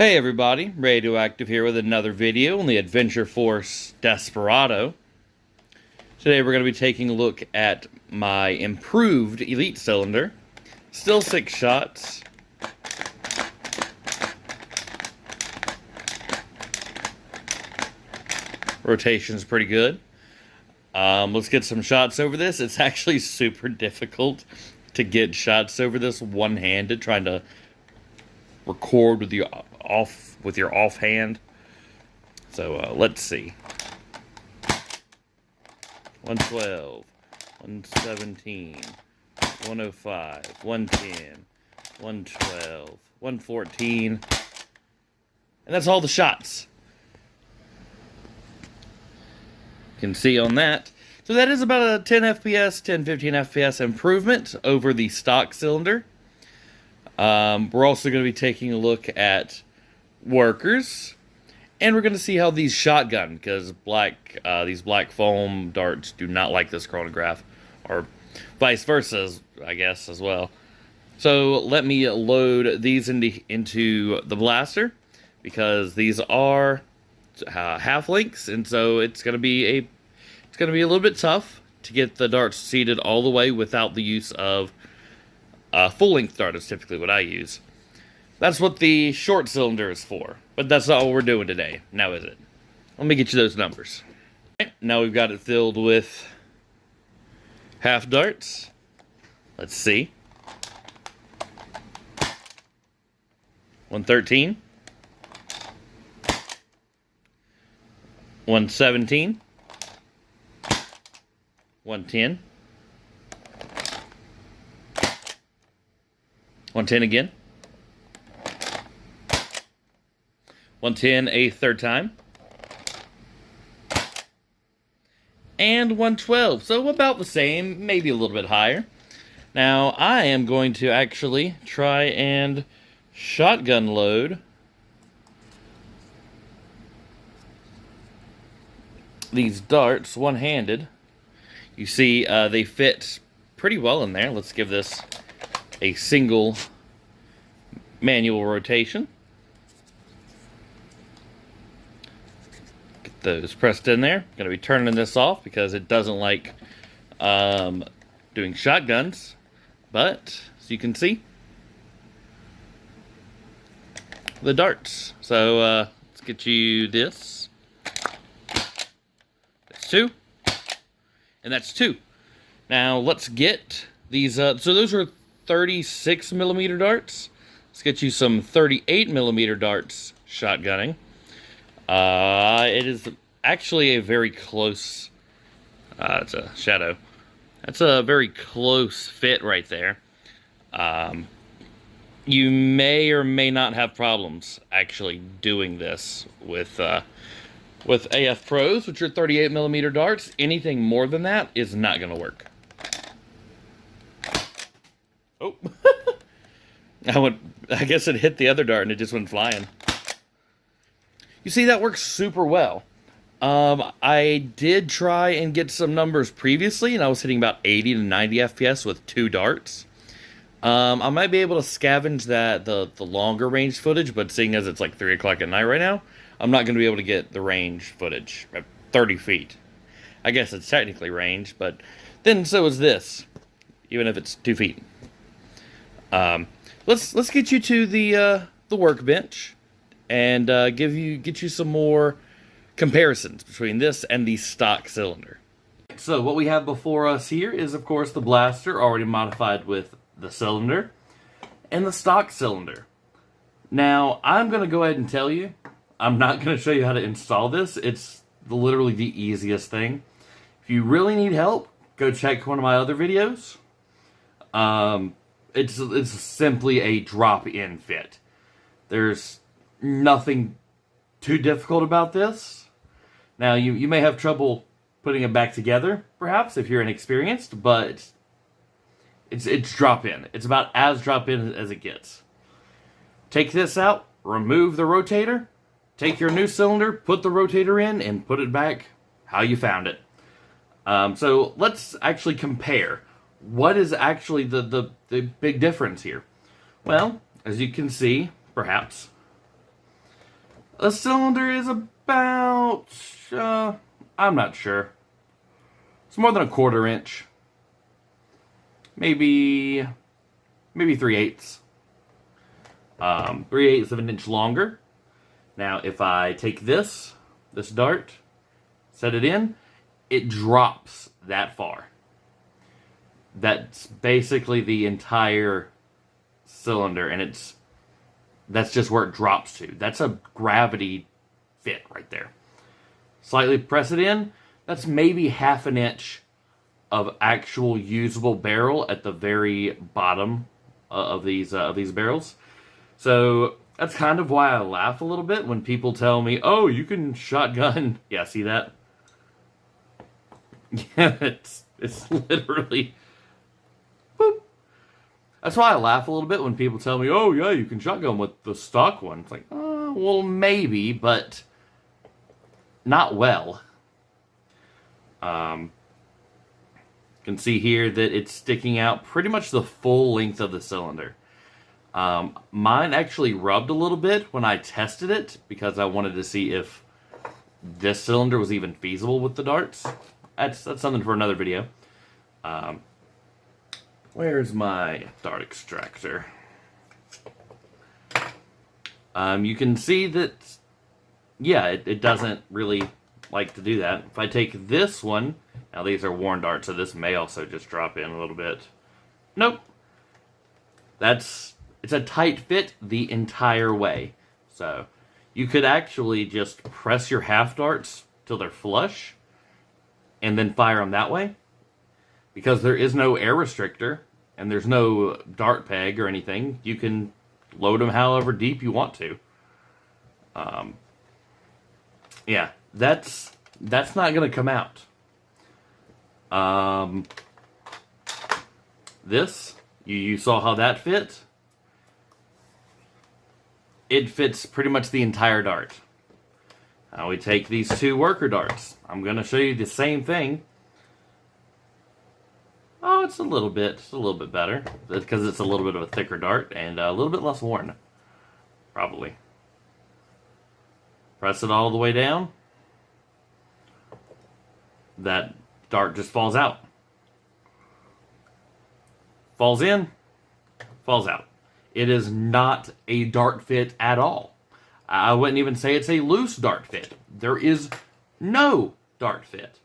Hey everybody, Radioactive here with another video on the Adventure Force Desperado. Today we're going to be taking a look at my improved Elite Cylinder. Still 6 shots. Rotation's pretty good. Let's get some shots over this. It's actually super difficult to get shots over this one-handed, trying to record with your offhand. So let's see. 112, 117, 105, 110, 112, 114, and that's all the shots. You can see on that. So that is about a 10 FPS, 10-15 FPS improvement over the stock cylinder. We're also going to be taking a look at workers, and we're going to see how these shotgun, because these black foam darts do not like this chronograph, or vice versa, I guess, as well. So let me load these into the blaster, because these are half links, and so it's going to be a little bit tough to get the darts seated all the way without the use of full-length dart is typically what I use. That's what the short cylinder is for. But that's not what we're doing today. Now is it? Let me get you those numbers. Okay, now we've got it filled with half darts. Let's see. 113. 117. 110. 110 again. 110 a third time. And 112. So about the same, maybe a little bit higher. Now, I am going to actually try and shotgun load these darts one-handed. You see, they fit pretty well in there. Let's give this a single manual rotation. Get those pressed in there. Going to be turning this off because it doesn't like doing shotguns. But, as you can see, the darts. So, let's get you this. That's 2. And that's 2. Now, let's get these, so those are 36 millimeter darts. Let's get you some 38 millimeter darts shotgunning. It is actually a very close, it's a shadow. That's a very close fit right there. You may or may not have problems actually doing this with AF Pros, which are 38 millimeter darts. Anything more than that is not going to work. Oh, I guess it hit the other dart and it just went flying. You see, that works super well. I did try and get some numbers previously, and I was hitting about 80 to 90 FPS with 2 darts. I might be able to scavenge the longer range footage, but seeing as it's like 3 o'clock at night right now, I'm not going to be able to get the range footage at 30 feet. I guess it's technically range, but then so is this, even if it's 2 feet. Let's get you to the workbench and get you some more comparisons between this and the stock cylinder. So what we have before us here is, of course, the blaster already modified with the cylinder and the stock cylinder. Now, I'm going to go ahead and tell you, I'm not going to show you how to install this. It's literally the easiest thing. If you really need help, go check one of my other videos. It's simply a drop-in fit. There's nothing too difficult about this. Now, you may have trouble putting it back together, perhaps, if you're inexperienced, but it's drop-in. It's about as drop-in as it gets. Take this out, remove the rotator, take your new cylinder, put the rotator in, and put it back how you found it. So let's actually compare. What is actually the big difference here? Well, as you can see, perhaps, The cylinder is about, I'm not sure. It's more than a 1/4 inch. Maybe 3/8. 3/8 of an inch longer. Now, if I take this dart, set it in, it drops that far. That's basically the entire cylinder, and that's just where it drops to. That's a gravity fit right there. Slightly press it in. That's maybe 1/2 inch of actual usable barrel at the very bottom of these barrels. So that's kind of why I laugh a little bit when people tell me, "Oh, you can shotgun." Yeah, see that? Yeah, it's literally. Boop. That's why I laugh a little bit when people tell me, "Oh, yeah, you can shotgun with the stock one." It's like, oh, well, maybe, but not well. You can see here that it's sticking out pretty much the full length of the cylinder. Mine actually rubbed a little bit when I tested it because I wanted to see if this cylinder was even feasible with the darts. That's something for another video. Where's my dart extractor? You can see that, yeah, it doesn't really like to do that. If I take this one, now these are worn darts, so this may also just drop in a little bit. Nope. It's a tight fit the entire way. So you could actually just press your half darts till they're flush and then fire them that way. Because there is no air restrictor and there's no dart peg or anything, you can load them however deep you want to. Yeah, that's not going to come out. This, you saw how that fit? It fits pretty much the entire dart. Now we take these 2 worker darts. I'm going to show you the same thing. Oh, it's a little bit better because it's a little bit of a thicker dart and a little bit less worn, probably. Press it all the way down. That dart just falls out. Falls in, falls out. It is not a dart fit at all. I wouldn't even say it's a loose dart fit. There is no dart fit.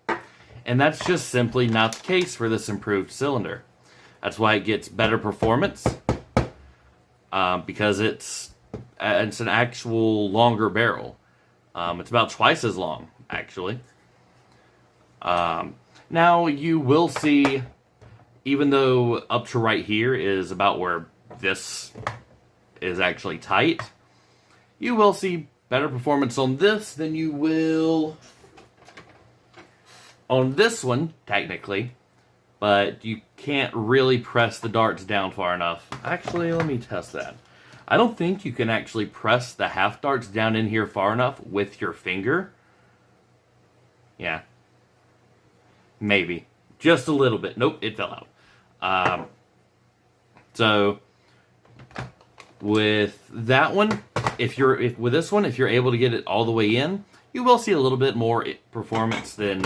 And that's just simply not the case for this improved cylinder. That's why it gets better performance. Because it's an actual longer barrel. It's about twice as long, actually. Now, you will see, even though up to right here is about where this is actually tight, you will see better performance on this than you will on this one, technically. But you can't really press the darts down far enough. Actually, let me test that. I don't think you can actually press the half darts down in here far enough with your finger. Yeah. Maybe. Just a little bit. Nope, it fell out. So, with that one, with this one, if you're able to get it all the way in, you will see a little bit more performance than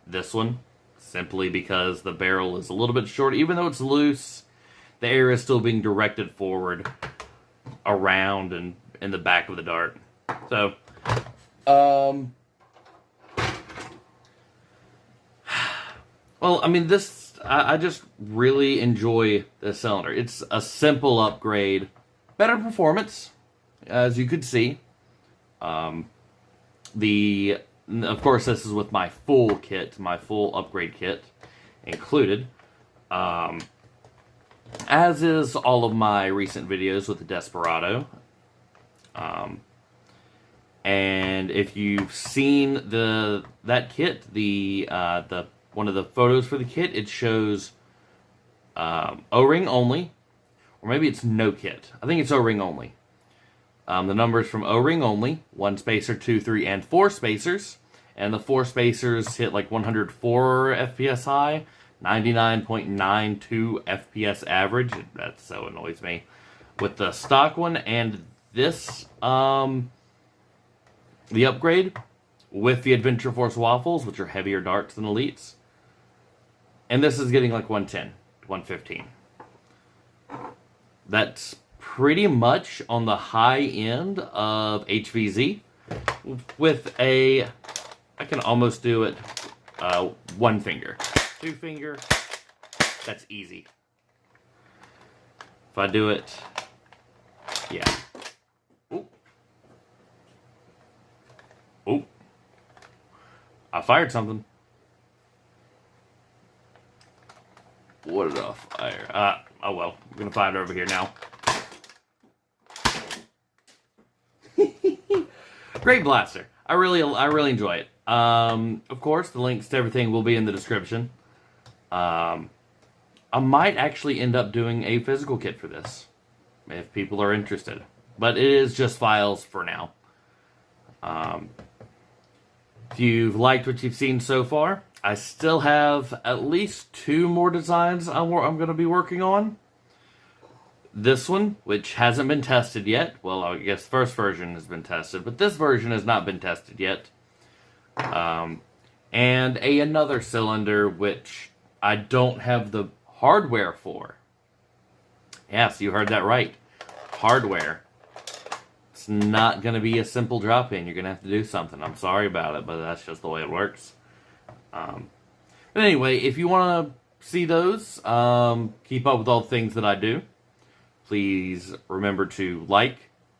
this one. Simply because the barrel is a little bit short. Even though it's loose, the air is still being directed forward, around, and in the back of the dart. So, well, I mean, I just really enjoy this cylinder. It's a simple upgrade. Better performance, as you could see. Of course, this is with my full kit, my full upgrade kit included. As is all of my recent videos with the Desperado. And if you've seen that kit, one of the photos for the kit, it shows O-ring only, or maybe it's no kit. I think it's O-ring only. The numbers from O-ring only, 1 spacer, 2, 3, and 4 spacers. And the 4 spacers hit like 104 FPS high, 99.92 FPS average. That so annoys me. With the stock one and this, the upgrade with the Adventure Force waffles, which are heavier darts than Elites. And this is getting like 110, 115. That's pretty much on the high end of HVZ. With a, I can almost do it one finger. Two finger, that's easy. If I do it, yeah. Ooh. Ooh. I fired something. What did I fire? Oh well, we're gonna find it over here now. Great blaster. I really enjoy it. Of course, the links to everything will be in the description. I might actually end up doing a physical kit for this, if people are interested. But it is just files for now. If you've liked what you've seen so far, I still have at least 2 more designs I'm going to be working on. This one, which hasn't been tested yet. Well, I guess the first version has been tested, but this version has not been tested yet. And another cylinder, which I don't have the hardware for. Yes, you heard that right. Hardware. It's not going to be a simple drop-in. You're going to have to do something. I'm sorry about it, but that's just the way it works. But anyway, if you want to see those, keep up with all the things that I do, please remember to like,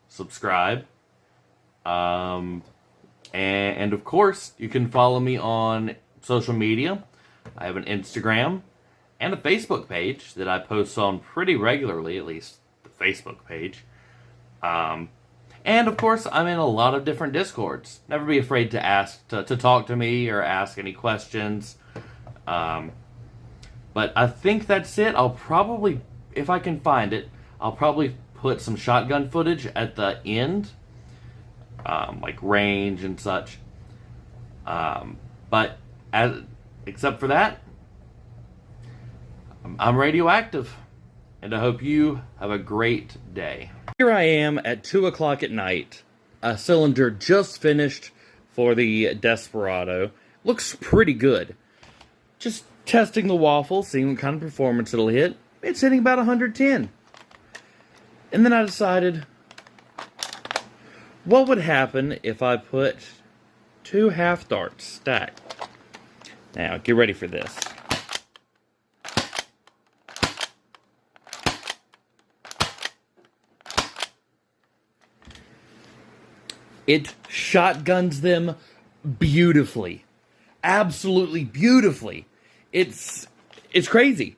subscribe, and of course, you can follow me on social media. I have an Instagram and a Facebook page that I post on pretty regularly, at least the Facebook page. And of course, I'm in a lot of different Discords. Never be afraid to ask, to talk to me or ask any questions. But I think that's it. I'll probably, if I can find it, I'll probably put some shotgun footage at the end. Like range and such. But except for that, I'm radioactive. And I hope you have a great day. Here I am at 2 o'clock at night. A cylinder just finished for the Desperado. Looks pretty good. Just testing the waffle, seeing what kind of performance it'll hit. It's hitting about 110. And then I decided, what would happen if I put 2 half darts stacked? Now, get ready for this. It shotguns them beautifully. Absolutely beautifully. It's crazy.